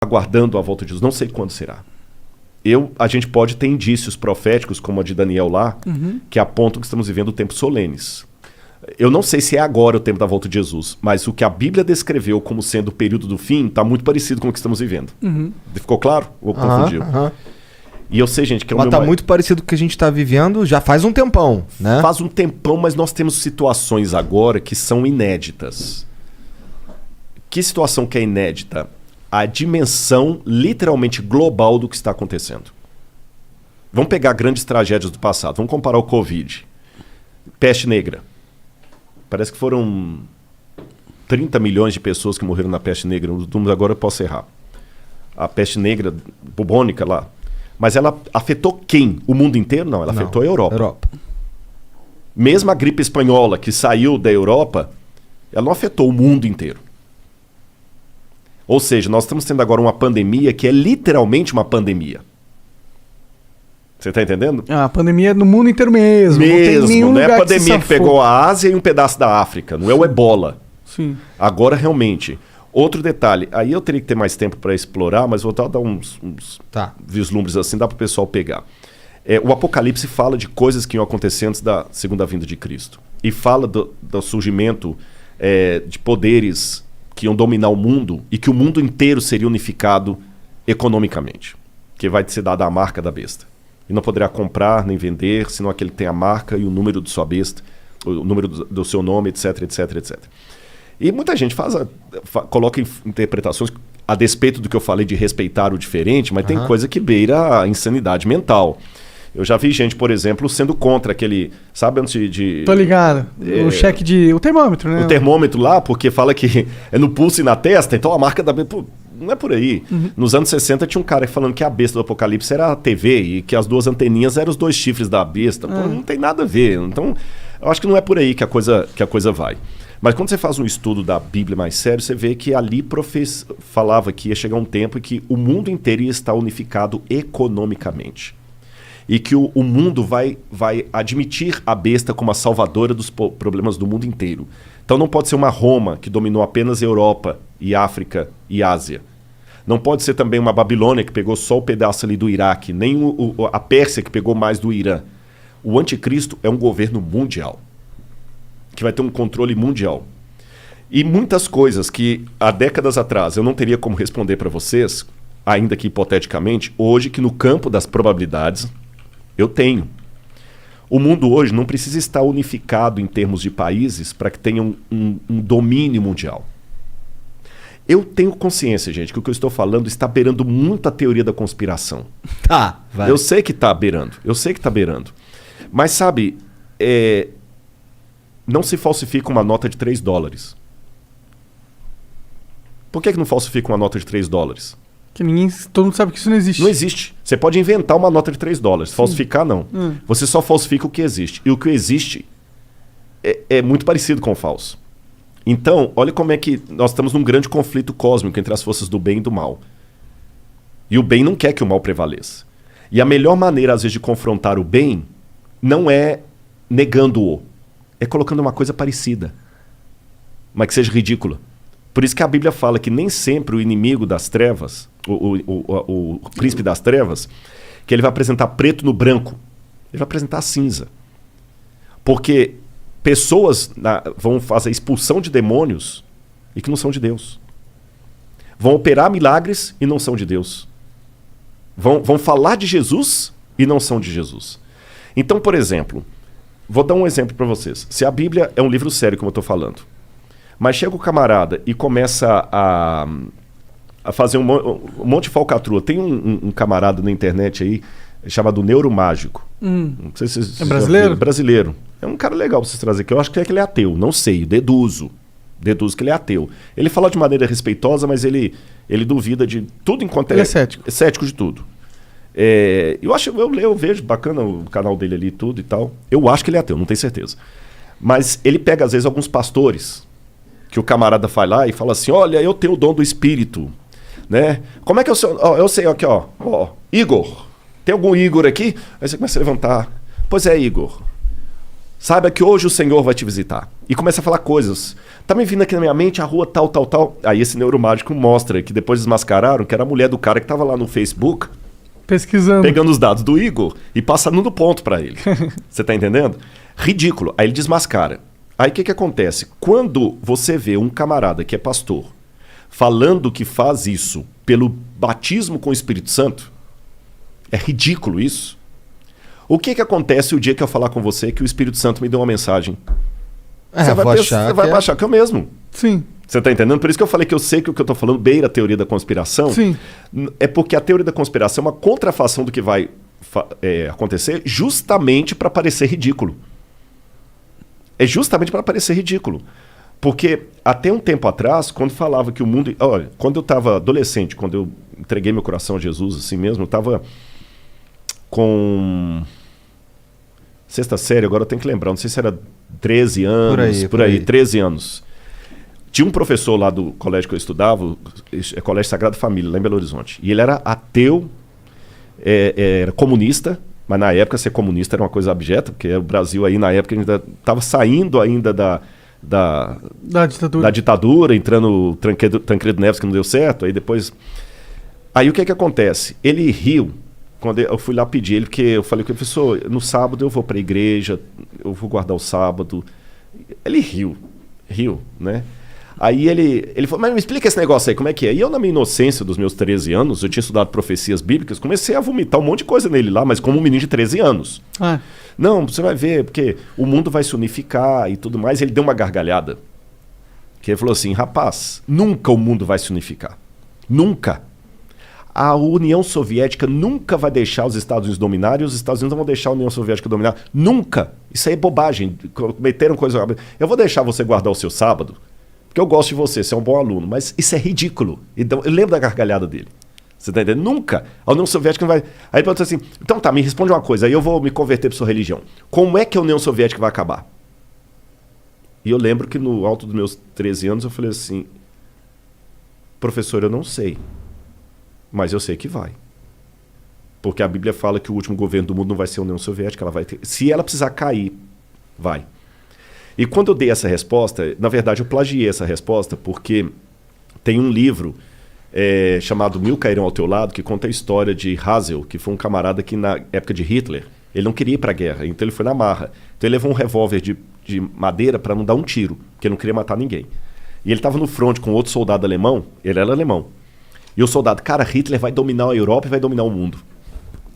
aguardando a volta de Jesus. Não sei quando será. A gente pode ter indícios proféticos, como a de Daniel lá, que apontam que estamos vivendo tempos solenes. Eu não sei se é agora o tempo da volta de Jesus, mas o que a Bíblia descreveu como sendo o período do fim está muito parecido com o que estamos vivendo. Ficou claro? Ou confundiu? E eu sei, gente, que é Mas tá muito parecido com o que a gente tá vivendo já faz um tempão, né? Faz um tempão, mas nós temos situações agora que são inéditas. Que situação que é inédita? A dimensão literalmente global do que está acontecendo. Vamos pegar grandes tragédias do passado. Vamos comparar o Covid. Peste negra. Parece que foram 30 milhões de pessoas que morreram na peste negra. Os números agora eu posso errar. A peste negra bubônica lá. Mas ela afetou quem? O mundo inteiro? Não, ela afetou a Europa. Mesmo a gripe espanhola, que saiu da Europa, ela não afetou o mundo inteiro. Ou seja, nós estamos tendo agora uma pandemia que é literalmente uma pandemia. Você está entendendo? A pandemia é no mundo inteiro mesmo. Não é a pandemia que pegou a Ásia e um pedaço da África. Não é o Ebola. Sim. Agora, realmente... Outro detalhe, aí eu teria que ter mais tempo para explorar, mas vou dar uns vislumbres assim, dá para o pessoal pegar. O Apocalipse fala de coisas que iam acontecer antes da segunda vinda de Cristo. E fala do surgimento de poderes que iam dominar o mundo e que o mundo inteiro seria unificado economicamente. Que vai ser dada a marca da besta. E não poderá comprar nem vender, senão aquele que tem a marca e o número de sua besta, o número do seu nome, etc, etc, etc. E muita gente coloca interpretações a despeito do que eu falei de respeitar o diferente, mas tem coisa que beira a insanidade mental. Eu já vi gente, por exemplo, sendo contra aquele... Sabe antes de... Tô ligado. O cheque de... O termômetro, né? O termômetro lá, porque fala que é no pulso e na testa, então a marca da... Pô, não é por aí. Nos anos 60 tinha um cara falando que a besta do Apocalipse era a TV e que as duas anteninhas eram os dois chifres da besta. Pô, não tem nada a ver. Então, eu acho que não é por aí que a coisa vai. Mas quando você faz um estudo da Bíblia mais sério, você vê que ali falava que ia chegar um tempo em que o mundo inteiro ia estar unificado economicamente. E que o mundo vai admitir a besta como a salvadora dos problemas do mundo inteiro. Então não pode ser uma Roma que dominou apenas Europa e África e Ásia. Não pode ser também uma Babilônia que pegou só o pedaço ali do Iraque, nem a Pérsia que pegou mais do Irã. O anticristo é um governo mundial, que vai ter um controle mundial. E muitas coisas que há décadas atrás eu não teria como responder para vocês, ainda que hipoteticamente, hoje que no campo das probabilidades eu tenho. O mundo hoje não precisa estar unificado em termos de países para que tenha um domínio mundial. Eu tenho consciência, gente, que o que eu estou falando está beirando muito a teoria da conspiração. Vai. Eu sei que está beirando, Mas sabe, não se falsifica uma nota de $3. Por que não falsifica uma nota de $3? Que todo mundo sabe que isso não existe. Não existe. Você pode inventar uma nota de $3. Falsificar, não. Você só falsifica o que existe. E o que existe é muito parecido com o falso. Então, olha como é que nós estamos num grande conflito cósmico entre as forças do bem e do mal. E o bem não quer que o mal prevaleça. E a melhor maneira, às vezes, de confrontar o bem não é negando-o. É colocando uma coisa parecida, mas que seja ridícula. Por isso que a Bíblia fala que nem sempre o inimigo das trevas, o príncipe das trevas, que ele vai apresentar preto no branco, ele vai apresentar cinza. Porque pessoas vão fazer expulsão de demônios e que não são de Deus. Vão operar milagres e não são de Deus. Vão falar de Jesus e não são de Jesus. Então, por exemplo... Vou dar um exemplo para vocês. Se a Bíblia é um livro sério, como eu estou falando, mas chega o camarada e começa a fazer um monte de falcatrua. Tem um camarada na internet aí chamado Neuromágico. Não sei se vocês brasileiro? Brasileiro. É um cara legal para vocês trazerem aqui. Eu acho que ele é ateu. Não sei, deduzo que ele é ateu. Ele fala de maneira respeitosa, mas ele duvida de tudo enquanto ele é cético. É cético de tudo. Eu vejo bacana o canal dele ali e tudo e tal. Eu acho que ele é ateu, não tenho certeza. Mas ele pega, às vezes, alguns pastores que o camarada vai lá e fala assim: olha, eu tenho o dom do espírito, né? Como é que eu sei? Eu sei aqui, ó, Igor. Tem algum Igor aqui? Aí você começa a levantar. Pois é, Igor. Saiba que hoje o Senhor vai te visitar. E começa a falar coisas. Tá me vindo aqui na minha mente a rua tal, tal, tal. Aí esse neuromágico mostra que depois desmascararam que era a mulher do cara que tava lá no Facebook Pesquisando. pegando os dados do Igor e passando no ponto pra ele. Você tá entendendo? Ridículo. Aí ele desmascara. Aí o que acontece? Quando você vê um camarada que é pastor falando que faz isso pelo batismo com o Espírito Santo, é ridículo isso. O que acontece o dia que eu falar com você que o Espírito Santo me deu uma mensagem? Você vai achar que é o mesmo. Sim. Você tá entendendo? Por isso que eu falei que eu sei que o que eu tô falando beira a teoria da conspiração. Sim. É porque a teoria da conspiração é uma contrafação do que vai acontecer justamente para parecer ridículo. É justamente para parecer ridículo. Porque até um tempo atrás, quando falava que o mundo... Olha, quando eu estava adolescente, quando eu entreguei meu coração a Jesus assim mesmo, eu estava com... sexta série, agora eu tenho que lembrar, não sei se era 13 anos, por aí, 13 anos. Tinha um professor lá do colégio que eu estudava, Colégio Sagrada Família, lá em Belo Horizonte. E ele era ateu, era comunista, mas na época ser comunista era uma coisa abjeta, porque o Brasil aí na época ainda estava saindo ainda da ditadura, entrando Tancredo Neves, que não deu certo, aí depois... Aí o que acontece? Ele riu quando eu fui lá pedir ele, porque eu falei com ele, professor, no sábado eu vou para a igreja, eu vou guardar o sábado. Ele riu, né? Aí ele falou, mas me explica esse negócio aí, como é que é? E eu, na minha inocência dos meus 13 anos, eu tinha estudado profecias bíblicas, comecei a vomitar um monte de coisa nele lá, mas como um menino de 13 anos. Não, você vai ver, porque o mundo vai se unificar e tudo mais. Ele deu uma gargalhada, que ele falou assim, rapaz, nunca o mundo vai se unificar. Nunca. A União Soviética nunca vai deixar os Estados Unidos dominar e os Estados Unidos não vão deixar a União Soviética dominar. Nunca. Isso aí é bobagem. Cometeram coisa... Eu vou deixar você guardar o seu sábado, porque eu gosto de você, você é um bom aluno. Mas isso é ridículo. Então, eu lembro da gargalhada dele. Você tá entendendo? Nunca. A União Soviética não vai... Aí ele perguntou assim, então tá, me responde uma coisa, aí eu vou me converter para sua religião. Como é que a União Soviética vai acabar? E eu lembro que no alto dos meus 13 anos eu falei assim, professor, eu não sei. Mas eu sei que vai. Porque a Bíblia fala que o último governo do mundo não vai ser a União Soviética, ela vai ter... Se ela precisar cair, vai. E quando eu dei essa resposta, na verdade eu plagiei essa resposta porque tem um livro chamado Mil Cairão ao Teu Lado, que conta a história de Hazel, que foi um camarada que na época de Hitler, ele não queria ir para a guerra, então ele foi na marra. Então ele levou um revólver de madeira para não dar um tiro, porque ele não queria matar ninguém. E ele estava no fronte com outro soldado alemão, ele era alemão. E o soldado, cara, Hitler vai dominar a Europa e vai dominar o mundo.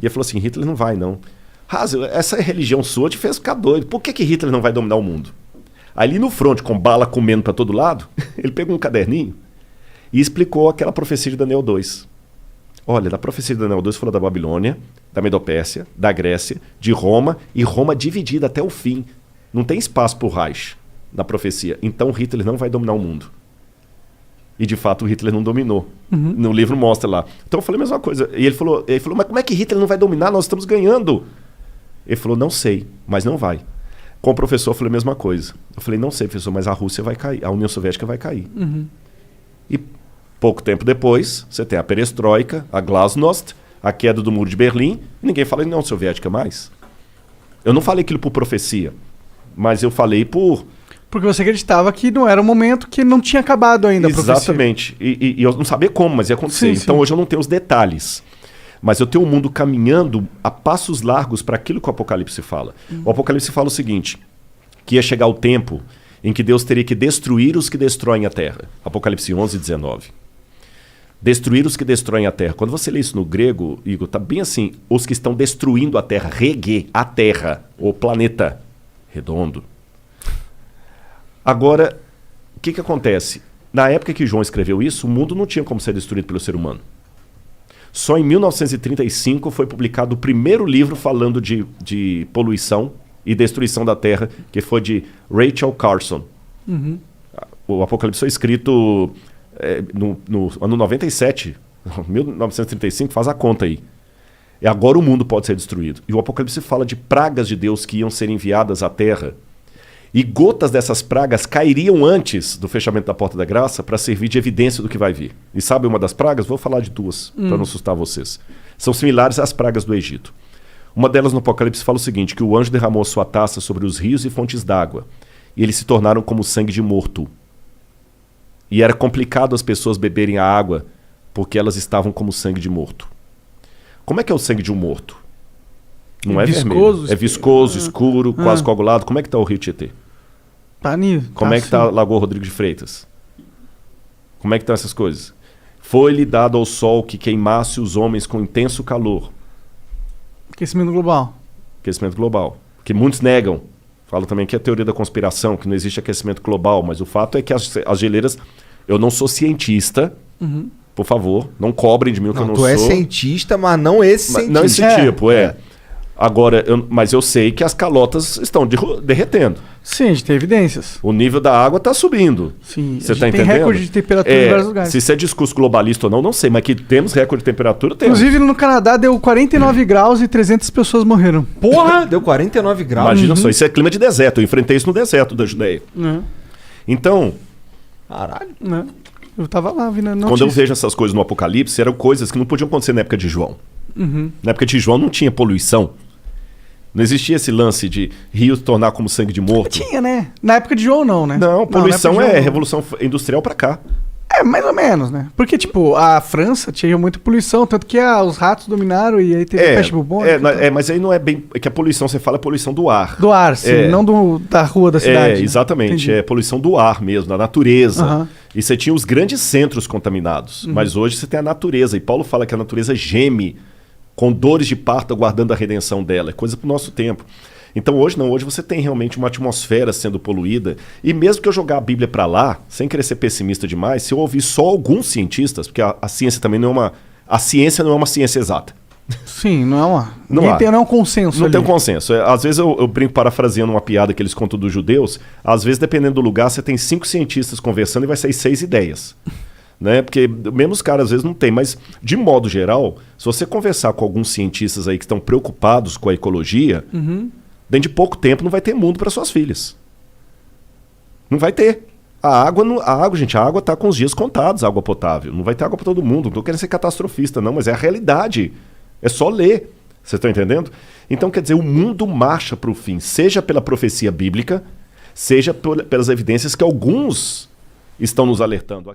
E ele falou assim, Hitler não vai, não. Hazel, essa religião sua te fez ficar doido. Por que Hitler não vai dominar o mundo? Ali no front, com bala comendo para todo lado, ele pegou um caderninho e explicou aquela profecia de Daniel 2. Olha, da profecia de Daniel 2 falou da Babilônia, da Medopérsia, da Grécia, de Roma, e Roma dividida até o fim. Não tem espaço para o Reich na profecia. Então Hitler não vai dominar o mundo. E de fato o Hitler não dominou. No livro mostra lá. Então eu falei a mesma coisa. E ele falou, mas como é que Hitler não vai dominar? Nós estamos ganhando. Ele falou, não sei, mas não vai. Com o professor eu falei a mesma coisa. Eu falei, não sei, professor, mas a Rússia vai cair, a União Soviética vai cair. E pouco tempo depois, você tem a perestroika, a glasnost, a queda do Muro de Berlim, e ninguém fala em União Soviética mais. Eu não falei aquilo por profecia, mas eu falei por... Porque você acreditava que não era um momento que não tinha acabado ainda a profecia. Exatamente. E eu não sabia como, mas ia acontecer. Sim, então sim. hoje eu não tenho os detalhes. Mas eu tenho um mundo caminhando a passos largos para aquilo que o Apocalipse fala. O Apocalipse fala o seguinte, que ia chegar o tempo em que Deus teria que destruir os que destroem a terra. Apocalipse 11, 19. Destruir os que destroem a terra. Quando você lê isso no grego, Igor, tá bem assim, os que estão destruindo a terra, rege, a terra, o planeta redondo. Agora, o que acontece? Na época que João escreveu isso, o mundo não tinha como ser destruído pelo ser humano. Só em 1935 foi publicado o primeiro livro falando de poluição e destruição da Terra, que foi de Rachel Carson. O Apocalipse foi escrito no ano 97, 1935, faz a conta aí. E agora o mundo pode ser destruído. E o Apocalipse fala de pragas de Deus que iam ser enviadas à Terra. E gotas dessas pragas cairiam antes do fechamento da porta da graça para servir de evidência do que vai vir. E sabe uma das pragas? Vou falar de duas, para não assustar vocês. São similares às pragas do Egito. Uma delas no Apocalipse fala o seguinte, que o anjo derramou a sua taça sobre os rios e fontes d'água, e eles se tornaram como sangue de morto. E era complicado as pessoas beberem a água, porque elas estavam como sangue de morto. Como é que é o sangue de um morto? Não é vermelho. É viscoso, escuro, quase coagulado. Como é que está o Rio Tietê? Tá nisso. Como é que está a Lagoa Rodrigo de Freitas? Como é que estão essas coisas? Foi-lhe dado ao sol que queimasse os homens com intenso calor. Aquecimento global. Aquecimento global. Que muitos negam. Falam também que é teoria da conspiração, que não existe aquecimento global. Mas o fato é que as geleiras... Eu não sou cientista. Por favor, não cobrem de mim o que eu não sou. Tu é cientista, mas não esse cientista. Não esse tipo, Agora, mas eu sei que as calotas estão derretendo. Sim, a gente tem evidências. O nível da água está subindo. Sim, Você está entendendo? Tem recorde de temperatura em vários lugares. Se isso é discurso globalista ou não, não sei. Mas que temos recorde de temperatura, temos. Inclusive, no Canadá deu 49 graus e 300 pessoas morreram. Porra! Deu 49 graus. Imagina só, isso é clima de deserto. Eu enfrentei isso no deserto da Judeia. Então... Caralho. Eu tava lá, vi na notícia. Quando eu vejo essas coisas no Apocalipse, eram coisas que não podiam acontecer na época de João. Na época de João não tinha poluição. Não existia esse lance de rio se tornar como sangue de morto. Tinha, né? Na época de João não, né? Não, poluição é revolução industrial pra cá. É, mais ou menos, né? Porque, tipo, a França tinha muita poluição, tanto que os ratos dominaram e aí teve peste bubônica. Mas aí não é bem... É que a poluição, você fala, é poluição do ar. Do ar, sim, não da rua da cidade. Exatamente. Entendi. É poluição do ar mesmo, da natureza. E você tinha os grandes centros contaminados. Mas hoje você tem a natureza. E Paulo fala que a natureza geme com dores de parto aguardando a redenção dela. É coisa pro nosso tempo. Então hoje não, hoje você tem realmente uma atmosfera sendo poluída, e mesmo que eu jogar a Bíblia para lá, sem querer ser pessimista demais, se eu ouvir só alguns cientistas, porque a ciência também não é uma... A ciência não é uma ciência exata. Sim, não é uma... Não é um consenso. Não tem um consenso. Às vezes eu brinco parafraseando uma piada que eles contam dos judeus, às vezes dependendo do lugar você tem 5 cientistas conversando e vai sair 6 ideias. Né? Porque mesmo os caras às vezes não tem, mas de modo geral, se você conversar com alguns cientistas aí que estão preocupados com a ecologia... Dentro de pouco tempo não vai ter mundo para suas filhas. Não vai ter. A água, gente, a água está com os dias contados, a água potável. Não vai ter água para todo mundo. Não estou querendo ser catastrofista, não, mas é a realidade. É só ler. Vocês estão entendendo? Então, quer dizer, o mundo marcha para o fim, seja pela profecia bíblica, seja pelas evidências que alguns estão nos alertando.